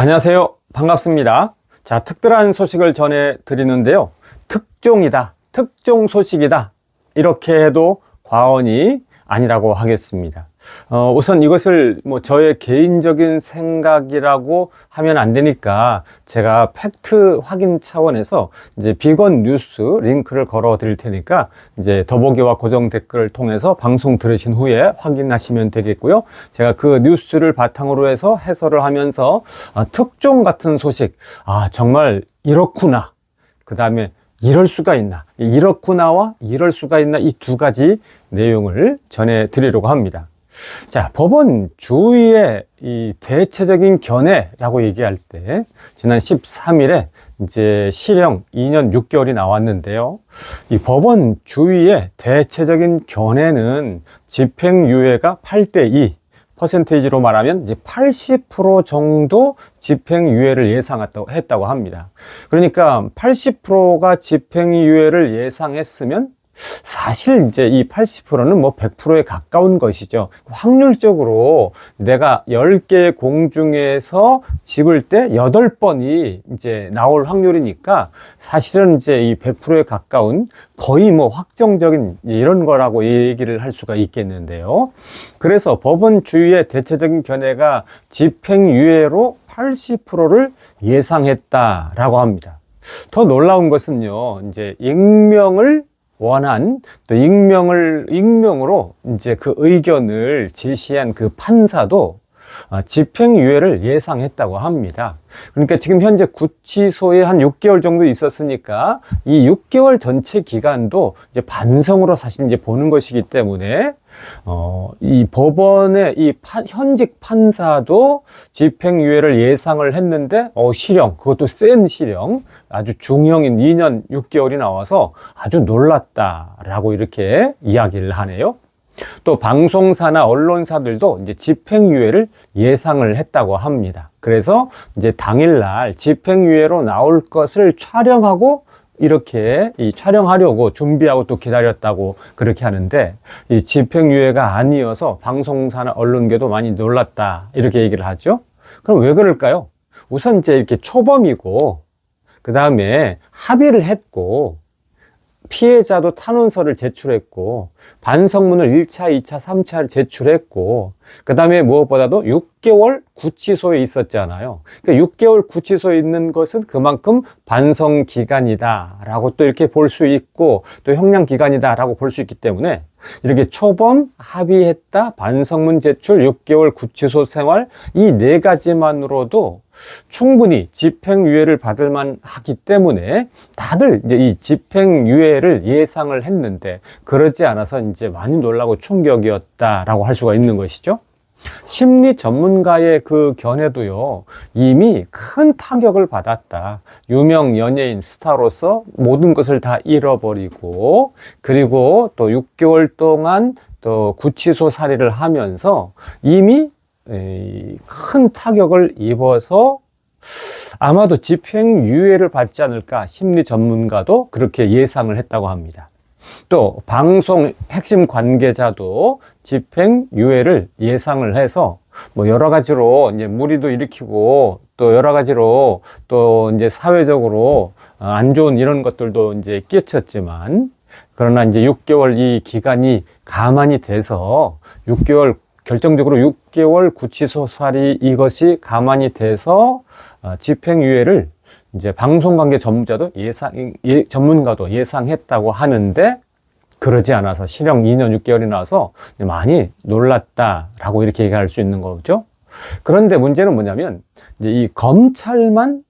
안녕하세요. 반갑습니다. 자, 특별한 소식을 전해 드리는데요. 특종이다, 특종 소식이다, 이렇게 해도 과언이 아니라고 하겠습니다. 우선 이것을 저의 개인적인 생각이라고 하면 안 되니까 제가 팩트 확인 차원에서 이제 비건 뉴스 링크를 걸어 드릴 테니까 이제 더보기와 고정 댓글을 통해서 방송 들으신 후에 확인하시면 되겠고요. 제가 그 뉴스를 바탕으로 해서 해설을 하면서 특종 같은 소식, 정말 이렇구나, 그 다음에 이럴 수가 있나, 이렇구나와 이럴 수가 있나, 이 두 가지 내용을 전해 드리려고 합니다. 자, 법원 주의의 이 대체적인 견해라고 얘기할 때 지난 13일에 이제 실형 2년 6개월이 나왔는데요. 이 법원 주의의 대체적인 견해는 집행유예가 8대2, 퍼센테이지로 말하면 이제 80% 정도 집행유예를 예상했다고 합니다. 그러니까 80%가 집행유예를 예상했으면 사실 이제 이 80%는 100%에 가까운 것이죠. 확률적으로 내가 10개의 공 중에서 집을 때 8번이 이제 나올 확률이니까 사실은 이제 이 100%에 가까운 거의 확정적인 이런 거라고 얘기를 할 수가 있겠는데요. 그래서 법원 주의의 대체적인 견해가 집행유예로 80%를 예상했다라고 합니다. 더 놀라운 것은요, 이제 익명을 원한, 또 익명으로 이제 그 의견을 제시한 그 판사도 집행유예를 예상했다고 합니다. 그러니까 지금 현재 구치소에 한 6개월 정도 있었으니까 이 6개월 전체 기간도 이제 반성으로 사실 이제 보는 것이기 때문에 이 법원의 이 현직 판사도 집행유예를 예상을 했는데 실형, 그것도 센 실형, 아주 중형인 2년 6개월이 나와서 아주 놀랐다라고 이렇게 이야기를 하네요. 또 방송사나 언론사들도 이제 집행유예를 예상을 했다고 합니다. 그래서 이제 당일날 집행유예로 나올 것을 촬영하고 이렇게 촬영하려고 준비하고 또 기다렸다고 그렇게 하는데, 이 집행유예가 아니어서 방송사나 언론계도 많이 놀랐다 이렇게 얘기를 하죠. 그럼 왜 그럴까요? 우선 이제 이렇게 초범이고, 그 다음에 합의를 했고, 피해자도 탄원서를 제출했고, 반성문을 1차, 2차, 3차를 제출했고, 그 다음에 무엇보다도 6개월 구치소에 있었잖아요. 그러니까 6개월 구치소에 있는 것은 그만큼 반성 기간이다 라고 또 이렇게 볼 수 있고, 또 형량 기간이다 라고 볼 수 있기 때문에 이렇게 초범, 합의했다, 반성문 제출, 6개월 구치소 생활, 이 네 가지만으로도 충분히 집행유예를 받을 만하기 때문에 다들 이제 이 집행유예를 예상을 했는데, 그러지 않아서 이제 많이 놀라고 충격이었다라고 할 수가 있는 것이죠. 심리 전문가의 그 견해도요, 이미 큰 타격을 받았다. 유명 연예인 스타로서 모든 것을 다 잃어버리고, 그리고 또 6개월 동안 또 구치소 살이를 하면서 이미 큰 타격을 입어서 아마도 집행유예를 받지 않을까, 심리 전문가도 그렇게 예상을 했다고 합니다. 또 방송 핵심 관계자도 집행유예를 예상을 해서 여러 가지로 이제 물의도 일으키고, 또 여러 가지로 또 이제 사회적으로 안 좋은 이런 것들도 이제 끼쳤지만, 그러나 이제 6개월 이 기간이 가만히 돼서 6개월, 결정적으로 6개월 구치소살이 이것이 가만히 돼서 집행유예를 이제 방송관계 전문가도 예상했다고 하는데, 그러지 않아서 실형 2년 6개월이 나와서 많이 놀랐다라고 이렇게 얘기할 수 있는 거죠. 그런데 문제는 뭐냐면, 이제 이 검찰만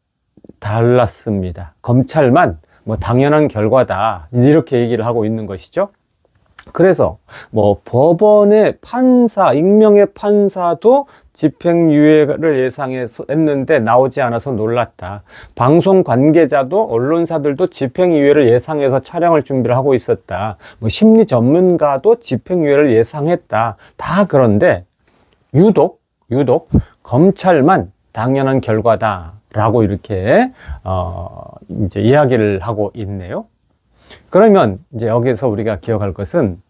달랐습니다. 검찰만 당연한 결과다 이렇게 얘기를 하고 있는 것이죠. 그래서 법원의 판사, 익명의 판사도 집행유예를 예상했는데 나오지 않아서 놀랐다. 방송 관계자도 언론사들도 집행유예를 예상해서 촬영을 준비를 하고 있었다. 심리 전문가도 집행유예를 예상했다. 다 그런데 유독 검찰만 당연한 결과다라고 이렇게 이제 이야기를 하고 있네요. 그러면 이제 여기서 우리가 기억할 것은,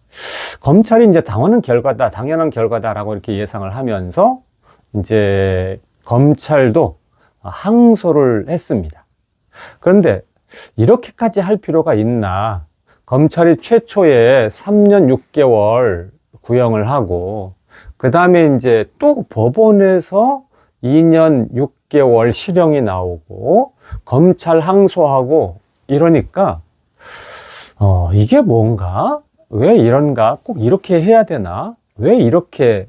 검찰이 이제 당연한 결과다라고 이렇게 예상을 하면서 이제 검찰도 항소를 했습니다. 그런데 이렇게까지 할 필요가 있나? 검찰이 최초에 3년 6개월 구형을 하고, 그 다음에 이제 또 법원에서 2년 6개월 실형이 나오고, 검찰 항소하고, 이러니까, 이게 뭔가? 왜 이런가? 꼭 이렇게 해야 되나? 왜 이렇게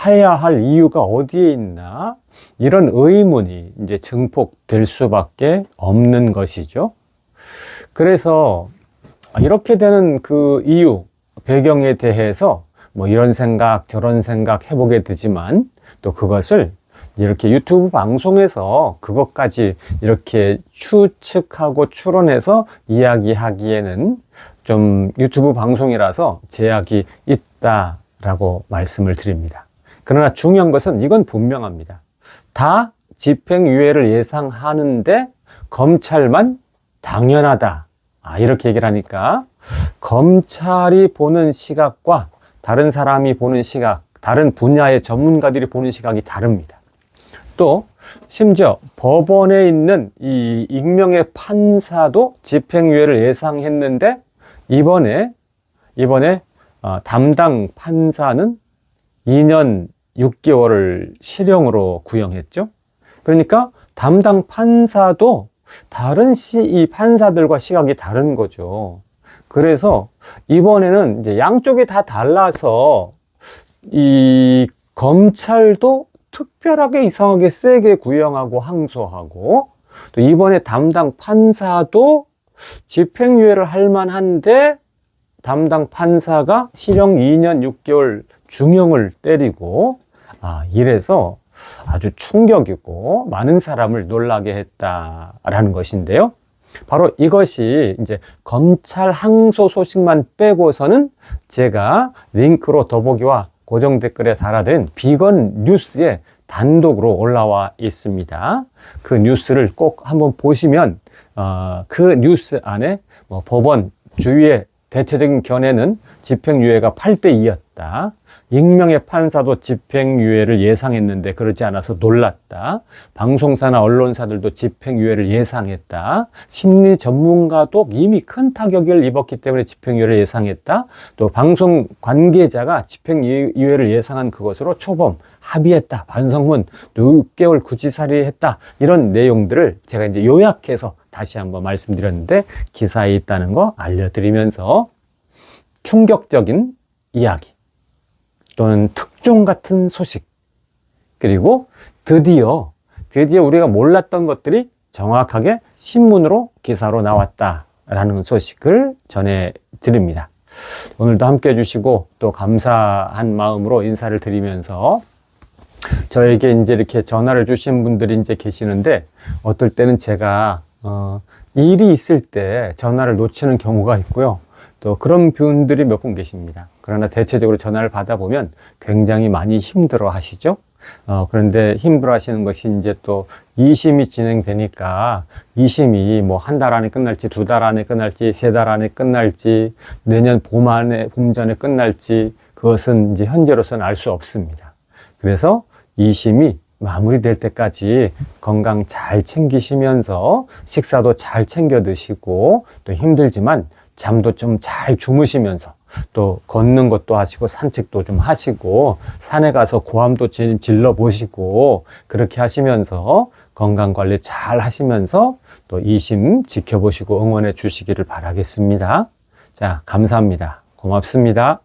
해야 할 이유가 어디에 있나? 이런 의문이 이제 증폭될 수밖에 없는 것이죠. 그래서 이렇게 되는 그 이유, 배경에 대해서 뭐 이런 생각, 저런 생각 해보게 되지만 또 그것을 이렇게 유튜브 방송에서 그것까지 이렇게 추측하고 추론해서 이야기하기에는 좀 유튜브 방송이라서 제약이 있다라고 말씀을 드립니다. 그러나 중요한 것은 이건 분명합니다. 다 집행유예를 예상하는데 검찰만 당연하다. 이렇게 얘기를 하니까 검찰이 보는 시각과 다른 사람이 보는 시각, 다른 분야의 전문가들이 보는 시각이 다릅니다. 또 심지어 법원에 있는 이 익명의 판사도 집행유예를 예상했는데 이번에 담당 판사는 2년 6개월을 실형으로 구형했죠. 그러니까 담당 판사도 다른 이 판사들과 시각이 다른 거죠. 그래서 이번에는 이제 양쪽이 다 달라서 이 검찰도 특별하게 이상하게 세게 구형하고 항소하고, 또 이번에 담당 판사도 집행유예를 할 만한데 담당 판사가 실형 2년 6개월 중형을 때리고, 이래서 아주 충격이고 많은 사람을 놀라게 했다라는 것인데요. 바로 이것이 이제 검찰 항소 소식만 빼고서는 제가 링크로 더보기와 고정 댓글에 달아드린 비건 뉴스에 단독으로 올라와 있습니다. 그 뉴스를 꼭 한번 보시면 그 뉴스 안에 법원 주위의 대체적인 견해는 집행유예가 8대2였다. 익명의 판사도 집행유예를 예상했는데 그러지 않아서 놀랐다. 방송사나 언론사들도 집행유예를 예상했다. 심리 전문가도 이미 큰 타격을 입었기 때문에 집행유예를 예상했다. 또 방송 관계자가 집행유예를 예상한 그것으로 초범 합의했다. 반성문 6개월 구치살이 했다. 이런 내용들을 제가 이제 요약해서 다시 한번 말씀드렸는데 기사에 있다는 거 알려드리면서 충격적인 이야기 또는 특종 같은 소식, 그리고 드디어 우리가 몰랐던 것들이 정확하게 신문으로 기사로 나왔다라는 소식을 전해드립니다. 오늘도 함께 해주시고 또 감사한 마음으로 인사를 드리면서 저에게 이제 이렇게 전화를 주신 분들이 이제 계시는데 어떨 때는 제가 일이 있을 때 전화를 놓치는 경우가 있고요. 또 그런 분들이 몇 분 계십니다. 그러나 대체적으로 전화를 받아보면 굉장히 많이 힘들어 하시죠. 그런데 힘들어 하시는 것이 이제 또 2심이 진행되니까 2심이 뭐 한 달 안에 끝날지, 2달 안에 끝날지, 3달 안에 끝날지, 내년 봄 전에 끝날지, 그것은 이제 현재로서는 알 수 없습니다. 그래서 2심이 마무리될 때까지 건강 잘 챙기시면서 식사도 잘 챙겨 드시고 또 힘들지만 잠도 좀 잘 주무시면서 또 걷는 것도 하시고 산책도 좀 하시고 산에 가서 고함도 질러 보시고 그렇게 하시면서 건강관리 잘 하시면서 또 2심 지켜보시고 응원해 주시기를 바라겠습니다. 자, 감사합니다. 고맙습니다.